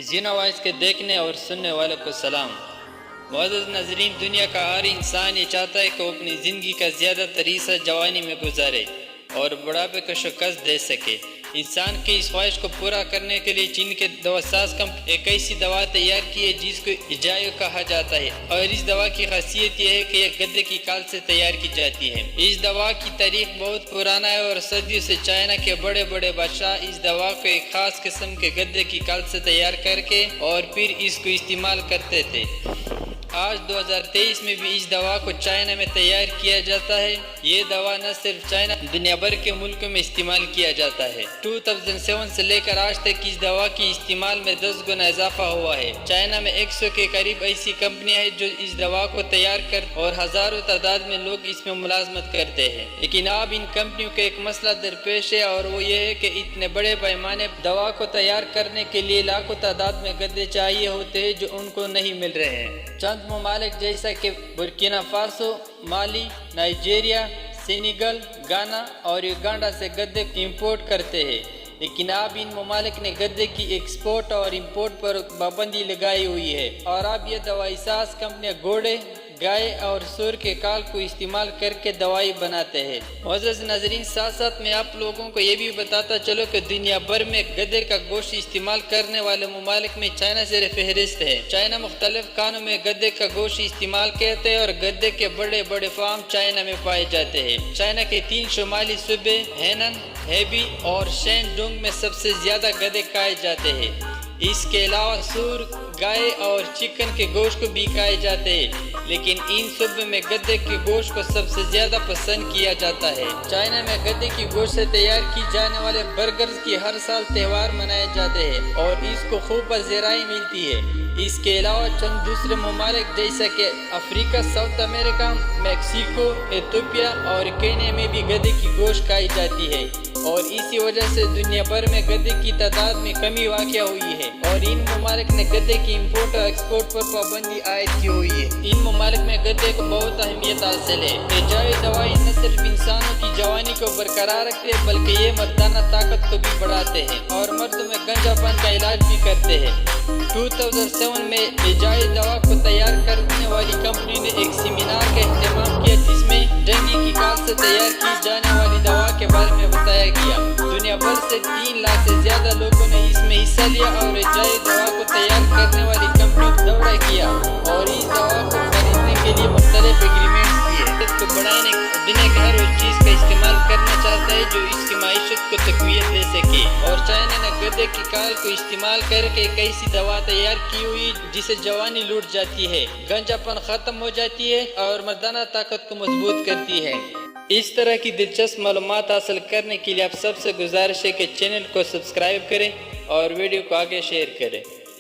जीना voice के देखने और सुनने वालों को सलाम। मुअज़्ज़ज़ नाज़रीन, दुनिया का हर इंसान ये चाहता है कि वो अपनी ज़िंदगी का ज़्यादातर हिस्सा जवानी में गुजारे और बुढ़ापे को शिकस्त दे सके। इंसान की इस ख्वाहिश को पूरा करने के लिए चीन के दवासाज कंपनी एक ऐसी दवा तैयार की है जिसको इजायो कहा जाता है, और इस दवा की खासियत यह है कि यह गद्दे की खाल से तैयार की जाती है। इस दवा की तारीख बहुत पुराना है और सदियों से चाइना के बड़े बड़े बादशाह इस दवा को एक खास किस्म के गद्दे की खाल से तैयार करके और फिर इसको इस्तेमाल करते थे। आज 2023 में भी इस दवा को चाइना में तैयार किया जाता है। ये दवा न सिर्फ चाइना, दुनिया भर के मुल्कों में इस्तेमाल किया जाता है। 2007 से लेकर आज तक इस दवा की इस्तेमाल में 10 गुना इजाफा हुआ है। चाइना में 100 के करीब ऐसी कंपनियां हैं जो इस दवा को तैयार कर और हजारों तादाद में लोग इसमें मुलाजमत करते हैं। लेकिन अब इन कंपनियों का एक मसला दरपेश है, और वो ये है कि इतने बड़े पैमाने दवा को तैयार करने के लिए लाखों तादाद में गद्दे चाहिए होते हैं जो उनको नहीं मिल रहे हैं। चंद ममालिक जैसा कि बुर्किना फासो, माली, नाइजीरिया, सेनेगल, गाना और युगांडा से गद्दे इंपोर्ट करते हैं, लेकिन अब इन ममालिक ने गद्दे की एक्सपोर्ट और इंपोर्ट पर पाबंदी लगाई हुई है। और अब ये दवाई साज कंपनियां घोड़े, गाय और सूर के काल को इस्तेमाल करके दवाई बनाते हैं। मुअज़्ज़ज़ नाज़रीन, साथ साथ में आप लोगों को ये भी बताता चलो कि दुनिया भर में गधे का गोश्त इस्तेमाल करने वाले ममालिक में चाइना से फहरिस्त है। चाइना मुख्तलिफ खानों में गधे का गोश्त इस्तेमाल करते हैं और गधे के बड़े बड़े फार्म चाइना में पाए जाते हैं। चाइना के 3 शुमाली सूबे हेनन, हेबी और शेनडोंग में सबसे ज्यादा गधे खाए जाते हैं। इसके अलावा सूर, गाय और चिकन के गोश्त को भी खाए जाते हैं, लेकिन इन सूबे में गधे के गोश्त को सबसे ज्यादा पसंद किया जाता है। चाइना में गधे की गोश्त से तैयार की जाने वाले बर्गर्स की हर साल त्योहार मनाए जाते हैं और इसको खूब पज़ीराई मिलती है। इसके अलावा चंद दूसरे ममालिक जैसा कि Africa, south America, Mexico, Ethiopia और केन्या में भी गधे की गोश्त खाई जाती है, और इसी वजह से दुनिया भर में गधे की तादाद में कमी वाक़या हुई है और इन ममालिक ने गधे की इंपोर्ट और एक्सपोर्ट पर पाबंदी आयद की हुई है। इन ममालिक में गधे को बहुत अहमियत हासिल है। इजाई दवाई न सिर्फ इंसानों की जवानी को बरकरार रखते हैं बल्कि ये मर्दाना ताकत को भी बढ़ाते हैं और मर्दों में गंजापन का इलाज भी करते हैं। 2007 में इजाई दवा को तैयार करने वाली कंपनी ने एक सेमिनार का एहतमाम किया जिसमें डेंगू की खाल से तैयार की जाने वाली दवा के बारे में बताया गया। दुनिया भर से 3 लाख से ज्यादा लोगों ने इसमें हिस्सा लिया और इजाई दवा को तैयार करने वाली कंपनी को दौरा किया और इस दवा को खरीदने के लिए मुख्तलिफ एग्रीमेंट्स किए। इसको बढ़ाने दुनिया के हर उस चीज का इस्तेमाल करना चाहता है जो इसकी माइशत को तक़वियत दे सके, और चाइना ने गधे की खाल को इस्तेमाल करके एक ऐसी दवा तैयार की हुई जिसे जवानी लूट जाती है, गंजापन खत्म हो जाती है और मर्दाना ताकत को मजबूत करती है। इस तरह की दिलचस्प मालूमात हासिल करने के लिए आप सबसे गुजारिश है कि चैनल को सब्सक्राइब करें और वीडियो को आगे शेयर करें।